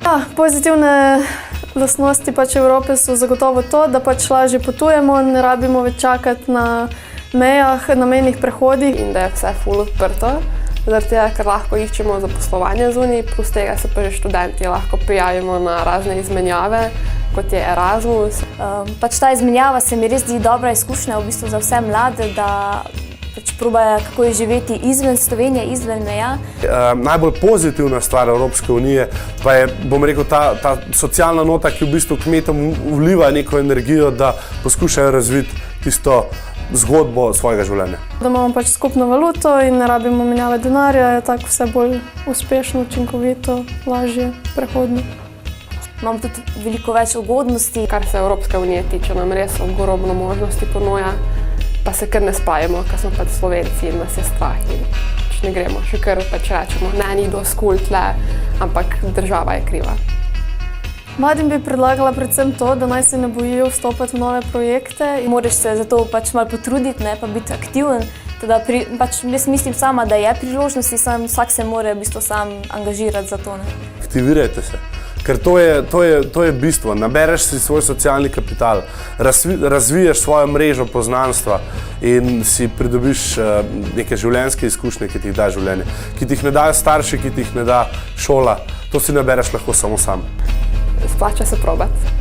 Ja, pozitivne lastnosti Evrope so zagotovo to, da lažje potujemo, ne rabimo več čakati na mejah, na mejnih prehodih. In da je vse ful odprto, zaradi tega, ker lahko iščemo zaposlovanje zunaj, plus tega se pa že študenti lahko prijavimo na razne izmenjave, kot je Erasmus. Ta izmenjava se mi res zdi dobra izkušnja v bistvu za vse mlade, da probajo, kako je živeti izven Slovenije, izven meja. Najbolj pozitivna stvar Evropske unije pa je, bom rekel, ta socialna nota, ki v bistvu kmetom vliva neko energijo, da poskušajo razviti tisto zgodbo svojega življenja. Da imamo skupno valuto in ne rabimo menjave denarja, je tako vse bolj uspešno, učinkovito, lažje, prehodno. Imamo tudi veliko več ugodnosti. Kar se Evropske unije tiče, nam res ogromno možnosti ponuja, pa se kar ne spravimo, ker smo Slovenci in nas je strah in ne gremo. Še kar rečemo, ne, ni dosti kul tle, ampak država je kriva. Mladim bi predlagala predvsem to, da naj se ne bojijo vstopati v nove projekte. Moraš se zato malo potruditi, pa biti aktiven. Jaz mislim sama, da je priložnosti, vsak se mora v bistvu sam angažirati za to. Aktivirajte se, ker to je bistvo. Nabereš si svoj socialni kapital, razviješ svojo mrežo poznanstva in si pridobiš neke življenjske izkušnje, ki ti jih da življenje, ki ti jih ne dajo starši, ki ti jih ne da šola. To si nabereš lahko samo sam. Splača se probati.